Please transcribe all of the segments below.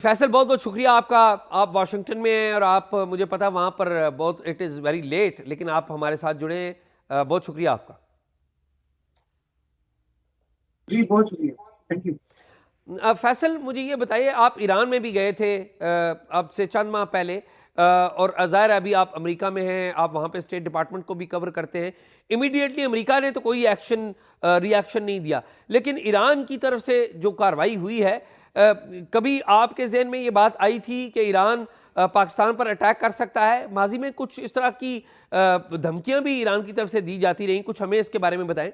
फैसल, बहुत बहुत शुक्रिया आपका। आप वाशिंगटन में हैं और आप मुझे पता वहाँ पर बहुत इट इज़ वेरी लेट, लेकिन आप हमारे साथ जुड़े। बहुत शुक्रिया आपका। जी बहुत शुक्रिया। Thank you. फैसल, मुझे ये बताइए, आप ईरान में भी गए थे अब से चंद माह पहले, और ज़ाहिर है अभी आप अमेरिका में हैं, आप वहाँ पे स्टेट डिपार्टमेंट को भी कवर करते हैं। इमीडिएटली अमेरिका ने तो कोई रिएक्शन नहीं दिया, लेकिन ईरान की तरफ से जो कार्रवाई हुई है, कभी आपके जहन में ये बात आई थी कि ईरान पाकिस्तान पर अटैक कर सकता है? माजी में कुछ इस तरह की धमकियां भी ईरान की तरफ से दी जाती रहीं, कुछ हमें इसके बारे में बताएं।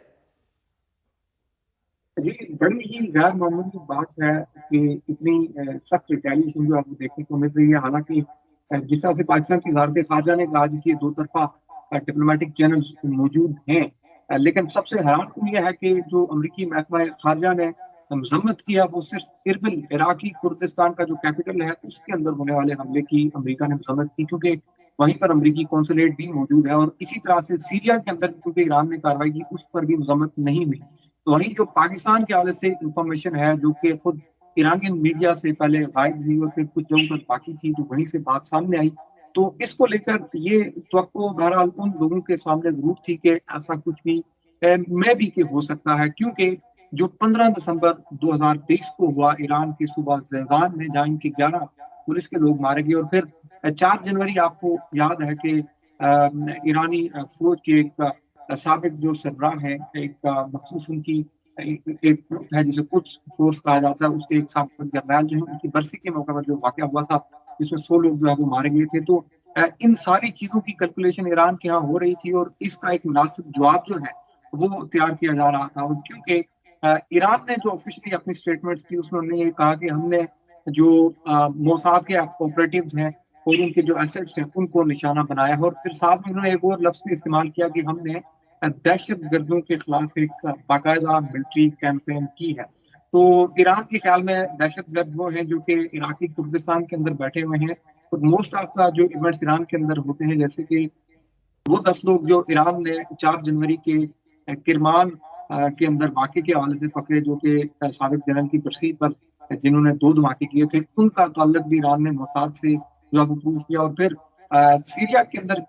जी, बड़ी ही गैर मामूली बात है कि इतनी सख्त रिटेलिएशन जो आपको देखने को मिल रही है। हालांकि जिस तरह से पाकिस्तान की वजारत खारजा ने कहा कि दो तरफा डिप्लोमेटिक चैनल्स मौजूद हैं, लेकिन सबसे हैरानकुन यह है कि जो अमरीकी महकमा खारजा ने मजम्मत किया वो सिर्फ इरबिल इराकी कुर्दिस्तान का जो कैपिटल है उसके अंदर होने वाले हमले की अमरीका ने मजम्मत की, क्योंकि वहीं पर अमरीकी कौंसलेट भी मौजूद है। और इसी तरह से सीरिया के अंदर क्योंकि ईरान ने कार्रवाई की उस पर भी मजम्मत नहीं हुई। तो वहीं जो पाकिस्तान के हवाले से इंफॉर्मेशन है जो कि खुद ईरानियन मीडिया से पहले गायब हुई और फिर कुछ जगहों तक बाकी थी, तो वहीं से बात सामने आई। तो इसको लेकर ये तो बहरहाल उन लोगों के सामने जरूर थी कि ऐसा कुछ भी मैं भी कि हो सकता है, क्योंकि जो 15 दिसंबर 2023 को हुआ ईरान की सूबा जैदान में, जहाँ इनके 11 पुलिस के लोग मारे गए। और फिर 4 जनवरी आपको याद है कि ईरानी फौज के एक साबिक जो सरबराह है, एक मखसूस उनकी एक ग्रुप है जिसे कुछ फोर्स कहा जाता है, उसके एक साबिक जर्नैल जो है उनकी बरसी के मौके पर जो वाकया हुआ था जिसमें 100 लोग जो है वो मारे गए थे। तो इन सारी चीजों की कैलकुलेशन ईरान के यहाँ हो रही थी और इसका एक मुनासिब जवाब जो है वो तैयार किया जा रहा था। और क्योंकि ईरान ने जो ऑफिशियली अपनी स्टेटमेंट्स की उसमें उन्होंने ये कहा कि हमने जो मोसाद के ऑपरेटिव्स हैं और उनके जो एसेट्स हैं उनको निशाना बनाया है। और फिर साथ में उन्होंने एक और लफ्ज भी इस्तेमाल किया कि हमने दहशत गर्दों के खिलाफ एक बाकायदा मिलिट्री कैंपेन की है। तो ईरान के ख्याल में दहशत गर्द वो हैं जो कि इराकी कुर्दिस्तान के अंदर बैठे हुए हैं। और मोस्ट ऑफ द जो इवेंट्स ईरान के अंदर होते हैं, जैसे कि वो 10 लोग जो ईरान ने 4 जनवरी के किरमान के अंदर वाकई के हवाले से पकड़े, जो कि साबिक जनरल की बरसी पर जिन्होंने 2 धमाके किए थे, उनका ताल्लुक भी ईरान ने मोसाद से जो है वो प्रूव किया। और फिर सीरिया के अंदर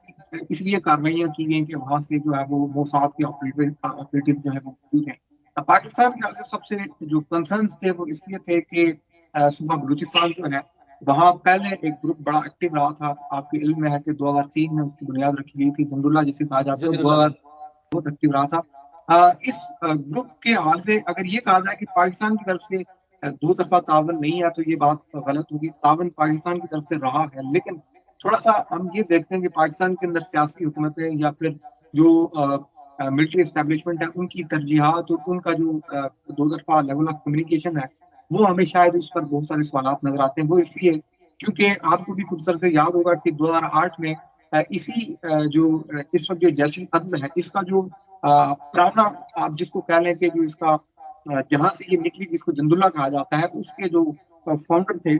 इसलिए कार्रवाइयां की गई कि वहां से जो है वो मोसाद के ऑपरेटिव जो है वो मौजूद हैं। पाकिस्तान के हाल से सबसे जो कंसर्न थे वो इसलिए थे कि सूबा बलूचिस्तान जो है वहां पहले एक ग्रुप बड़ा एक्टिव रहा था। आपके इल्म में है कि 2003 में उसकी बुनियाद रखी गई थी, जंदुल्ला जिसे कहा जाता है, जंदुल्ला। 2000 बहुत एक्टिव रहा था। इस ग्रुप के हवाले से अगर ये कहा जाए कि पाकिस्तान की तरफ से दो तरफा तावन नहीं है तो ये बात गलत होगी। तावन पाकिस्तान की तरफ से रहा है, लेकिन थोड़ा सा हम ये देखते हैं कि पाकिस्तान के अंदर सियासी हुकूमत है या फिर जो मिलिट्री एस्टेब्लिशमेंट है उनकी तरजीहात और उनका जो दो तरफा लेवल ऑफ कम्युनिकेशन है वो हमें शायद उस पर बहुत सारे सवाल नजर आते हैं। वो इसलिए क्योंकि आपको भी खुद सर से याद होगा कि 2008 में इसी जो इस वक्त जो जैश अदल है इसका जो पुराना, आप जिसको कह लें कि जो इसका जहां से ये निकली जिसको जंदुल्ला कहा जाता है, उसके जो फाउंडर थे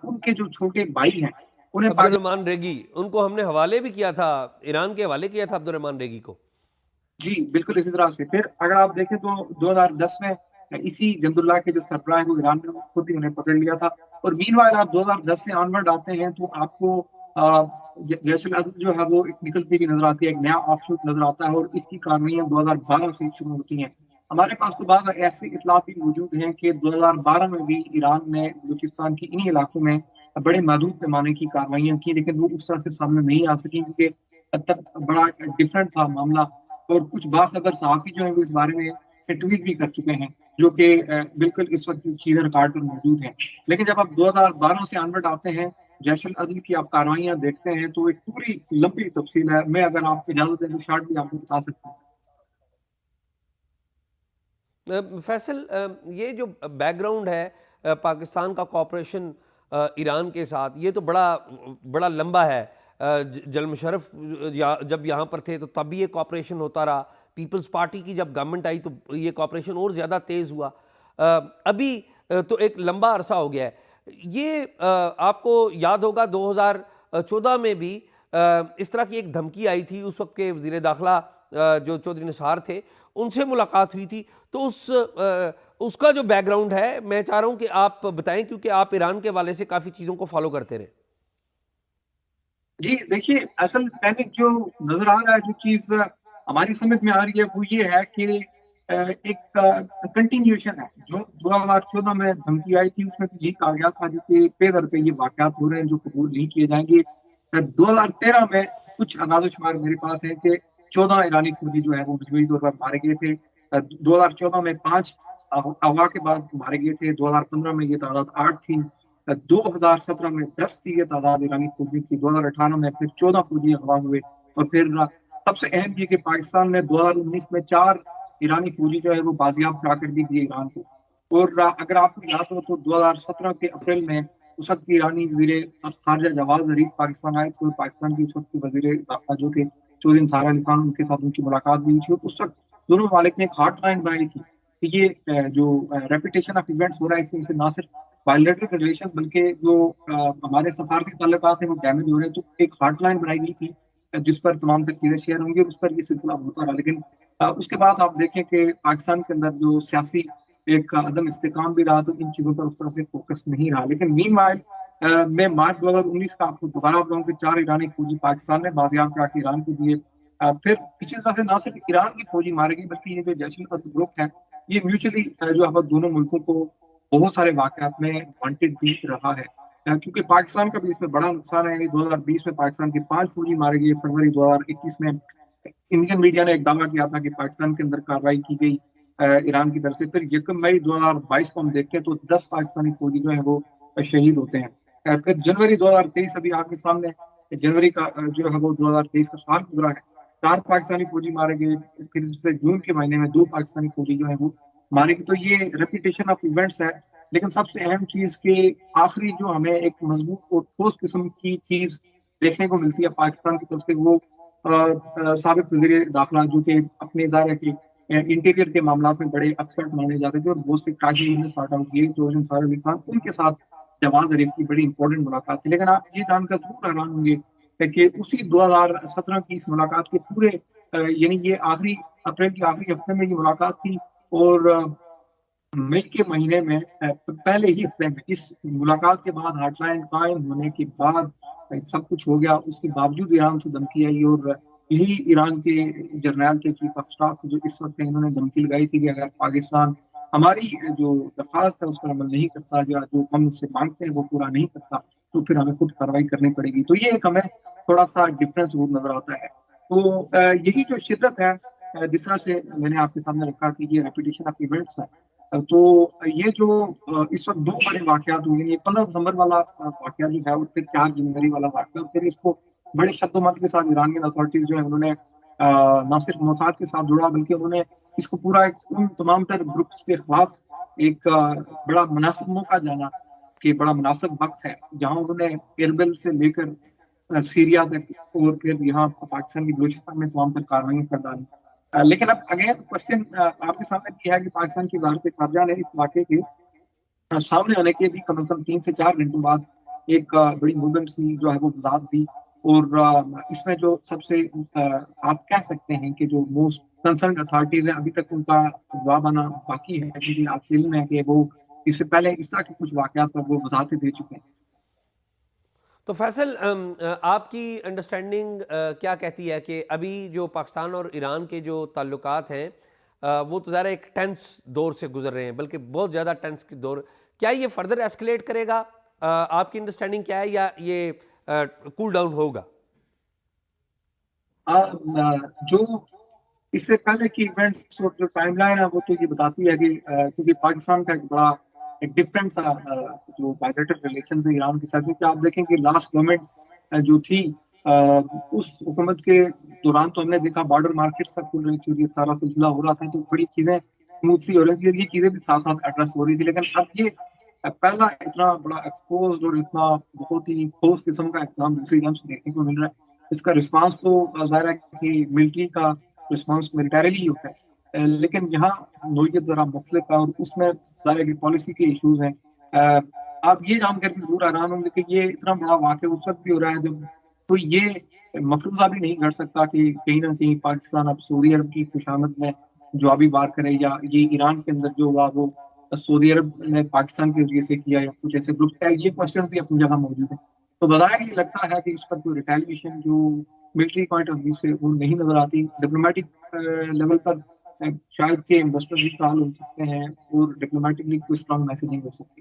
उनके जो छोटे भाई हैं उन्हें पाकिस्तान। अब्दुल रहमान रेगी, उनको हमने हवाले भी किया था, ईरान के हवाले किया था अब्दुल रहमान रेगी को। जी बिल्कुल इसी तरह से फिर अगर आप देखें तो 2010 में इसी जंदुल्ला के जो सरबराह हैं वो ईरान ने खुद ही उन्हें पकड़ लिया था। और मीनवाइल आप 2010 से ऑनवर्ड आते हैं तो आपको जैश अल अदल जो है वो एक निकलती हुई नजर आती है, एक नया ऑफशूट नजर आता है और इसकी कार्रवाइयां 2012 से शुरू होती हैं। हमारे पास तो बाद ऐसे इतलात भी मौजूद हैं कि 2012 में भी ईरान ने बलूचिस्तान की इन्हीं इलाकों में बड़े महदूद पैमाने की कार्रवाइयां की, लेकिन वो उस तरह से सामने नहीं आ सकी क्योंकि तब बड़ा डिफरेंट था मामला। और कुछ बाखबर सहाफी जो है वो इस बारे में ट्वीट भी कर चुके हैं, जो कि बिल्कुल इस वक्त चीजें रिकॉर्ड पर मौजूद हैं। लेकिन जब आप 2012 से ऑनवर्ड आते हैं, जैश अल अदल की आप कार्रवाइयां देखते हैं तो एक पूरी लंबी तफसील है। मैं अगर आपको इजाजत दें तो शार्ट भी आपको बता सकता हूँ। फैसल, ये जो बैकग्राउंड है पाकिस्तान का कॉपरेशन ईरान के साथ, ये तो बड़ा बड़ा लंबा है। जल मुशर्रफ जब यहाँ पर थे तो तब भी ये कॉपरेशन होता रहा। पीपल्स पार्टी की जब गवर्नमेंट आई तो ये कॉपरेशन और ज़्यादा तेज़ हुआ। अभी तो एक लंबा अरसा हो गया है। ये आपको याद होगा 2014 में भी इस तरह की एक धमकी आई थी। उस वक्त के वज़ीर दाखिला जो चौधरी निसार थे, उनसे मुलाकात हुई थी। तो उसका जो बैकग्राउंड है मैं चाह रहा हूं कि आप बताएं, क्योंकि आप ईरान के हवाले से काफ़ी चीज़ों को फॉलो करते रहे। जी देखिए, असल पैनिक जो नजर आ रहा है, जो चीज हमारी समझ में आ रही है वो ये है कि एक कंटिन्यूएशन है। जो 2014 में धमकी आई थी उसमें तो यही कहा गया था कि पे दर पे ये वाकयात हो रहे हैं जो कबूल नहीं किए जाएंगे। 2013 में कुछ अंदाज़ा-शुमार मेरे पास है कि 14 ईरानी फौजी जो है वो मजबूरी तौर पर मारे गए थे। 2014 में 5 अगवा के बाद मारे गए थे। 2015 में ये तादाद 8 थी। 2017 में 10 थी ये तादाद ईरानी फौजी की। 2018 में फिर 14 फौजी अगवा हुए। और फिर सबसे अहम ये कि पाकिस्तान ने 2019 में 4 ईरानी फौजी जो है वो बाजियाब करा कर दी थी ईरान को। और अगर आपको याद हो तो 2017 के अप्रैल में उस वक्त ईरानी वजीर खारजा जवाद जरीफ पाकिस्तान आए थे और पाकिस्तान के उस वक्त के वजीर दाखिला जो थे चौधरी निसार अली खान, उनके साथ उनकी मुलाकात भी हुई थी। और उस वक्त दोनों ममालिक ने एक हॉटलाइन बनाई थी कि ये जो रेपिटेशन ऑफ इवेंट्स हो रहा है इसमें से ना सिर्फ बायलैटरल रिलेशंस बल्कि जो हमारे सफारती ताल्लुकात हैं वो डैमेज हो रहे हैं। तो एक हॉटलाइन बनाई गई थी जिस पर तमाम तर चीजें शेयर होंगी और उस पर ये सिलसिला होता रहा। लेकिन उसके बाद आप देखें कि पाकिस्तान के अंदर जो सियासी एक अदम इस्तेकाम भी रहा तो इन चीजों पर उस तरह से फोकस नहीं रहा। लेकिन मीनवाइल मैं मार्च 2019 का आपको दोबारा बताऊं कि 4 ईरानी फौजी पाकिस्तान ने बाजियाब करा के ईरान को दिए। फिर इसी तरह से ना सिर्फ ईरान की फौजी मारे गई बल्कि ये जो जैश-उल-अद ग्रुप है ये म्यूचुअली जो है दोनों मुल्कों को बहुत सारे वाकयात में वांटेड भी रहा है। क्योंकि पाकिस्तान का भी इसमें बड़ा नुकसान है। 2020 में पाकिस्तान के 5 फौजी मारे गए। फरवरी 2021 में इंडियन मीडिया ने एक दावा किया था कि पाकिस्तान के अंदर कार्रवाई की गई ईरान की तरफ से। फिर 1 मई 2022 को हम देखते हैं तो 10 पाकिस्तानी फौजी जो है वो शहीद होते हैं। फिर जनवरी 2023 अभी आपके सामने जनवरी का जो है वो 2023 का साल गुजरा है। 4 पाकिस्तानी फौजी मारे गए। फिर से जून के महीने में 2 पाकिस्तानी फौजी जो है वो मारे गए। तो ये रेपिटेशन ऑफ इवेंट्स है। लेकिन सबसे अहम चीज के आखिरी जो हमें एक मजबूत और ठोस किस्म की चीज देखने को मिलती है पाकिस्तान की तरफ से वो साबिक वजीर दाखिला जो कि अपने ज़ाहिर है कि इंटीरियर के मामला में बड़े एक्सपर्ट माने जाते थे और बहुत से काजी ने सॉर्ट आउट किए जो सारे खान उनके साथ जवान जरीफ की बड़ी इंपॉर्टेंट मुलाकात थी। लेकिन आप ये जानकर जरूर हैरान होंगे कि उसी 2017 की इस मुलाकात के पूरे यानी ये आखिरी अप्रैल के आखिरी हफ्ते में ये मुलाकात थी। और मई के महीने में पहले ही हफ्ते में इस मुलाकात के बाद हॉटलाइन कायम होने के बाद सब कुछ हो गया। उसके बावजूद ईरान से धमकी आई और यही ईरान के जर्नल के चीफ ऑफ स्टाफ जो इस वक्त इन्होंने धमकी लगाई थी कि अगर पाकिस्तान हमारी जो दरख्वास्त है उस पर अमल नहीं करता या जो हम उससे मांगते हैं वो पूरा नहीं करता तो फिर हमें खुद कार्रवाई करनी पड़ेगी। तो ये एक हमें थोड़ा सा डिफरेंस जरूर नजर आता है। तो यही जो शिद्दत है जिस तरह से मैंने आपके सामने रखा कि ये रेपिटेशन ऑफ इवेंट्स है। तो ये जो इस वक्त 2 बड़े वाकयात हुए हैं। ये 15 दिसंबर वाला वाकया जो है और फिर 4 जनवरी वाला वाकया और फिर इसको बड़े शब्दोमत के साथ ईरानियन अथॉरिटीज जो है उन्होंने ना सिर्फ मोसाद के साथ जुड़ा बल्कि उन्होंने इसको पूरा उन तमाम तर ग्रुप्स के खिलाफ एक बड़ा मुनासिब मौका जाना कि बड़ा मुनासिब वक्त है जहां उन्होंने एरबिल से लेकर सीरिया तक और फिर यहाँ पाकिस्तान की बलूचिस्तान में तमाम तर कार्रवाई कर डाली। लेकिन अब अगेन क्वेश्चन आपके सामने ये है कि पाकिस्तान की वजारत खारजा ने इस वाक़े के सामने आने के भी कम से कम 3 से 4 घंटों बाद एक बड़ी मूवमेंट सी जो है वो वजाहत दी। और इसमें जो सबसे आप कह सकते हैं कि जो मोस्ट कंसर्न अथॉरिटीज हैं अभी तक उनका जवाब आना बाकी है क्योंकि आपके इल्म है कि वो इससे पहले इस तरह के कुछ वाकयात पर वो वजाहतें दे चुके हैं। तो फैसल, आपकी अंडरस्टैंडिंग क्या कहती है कि अभी जो पाकिस्तान और ईरान के जो ताल्लुकात हैं वो तो ज़रा एक टेंस दौर से गुजर रहे हैं, बल्कि बहुत ज़्यादा टेंस की दौर, क्या ये फर्दर एस्केलेट करेगा? आपकी अंडरस्टैंडिंग क्या है या ये कूल डाउन होगा? जो इससे पहले की इवेंट्स और जो टाइमलाइन है वो तो ये बताती है कि क्योंकि पाकिस्तान का एक बड़ा एक डिफरेंट सा जो बायलैटरल रिलेशन है ईरान के साथ, क्योंकि आप देखें कि लास्ट गवर्नमेंट जो थी उस हुकूमत के दौरान तो हमने देखा बॉर्डर मार्केट तक खुल रही थी, ये सारा सिलसिला हो रहा था तो बड़ी चीजें स्मूथली हो रही थी और ये चीजें भी साथ साथ एड्रेस हो रही थी। लेकिन अब ये पहला इतना बड़ा एक्सपोज और इतना बहुत ही ठोस किस्म का एग्जाम दूसरी जंग से देखने को मिल रहा है। इसका रिस्पांस तो जाहिर है कि मिलिट्री का रिस्पांस मिलिटरीली होता है। लेकिन यहाँ नोयत जरा मसले का और उसमें जाहिर है कि पॉलिसी के इश्यूज हैं। आप ये जानकर भी जरूर हैरान होंगे कि ये इतना बड़ा वाक़या उस वक्त भी हो रहा है जब कोई ये मफरूजा भी नहीं कर सकता कि कहीं ना कहीं पाकिस्तान अब सऊदी अरब की खुशामद में जवाबी वार करे या ये ईरान के अंदर जो हुआ वो सऊदी अरब ने पाकिस्तान के जरिए से किया या कुछ ऐसे ग्रुप, ये क्वेश्चन भी अपनी जगह मौजूद है। तो बज़ाहिर ये लगता है कि इस पर कोई रिटेलिएशन जो मिलिट्री पॉइंट ऑफ व्यू से वो नहीं नजर आती। डिप्लोमेटिक लेवल पर शायद के इन्वेस्टर्स भी कॉल हो सकते हैं और डिप्लोमेटिकली कोई स्ट्रॉन्ग मैसेजिंग हो सकती है।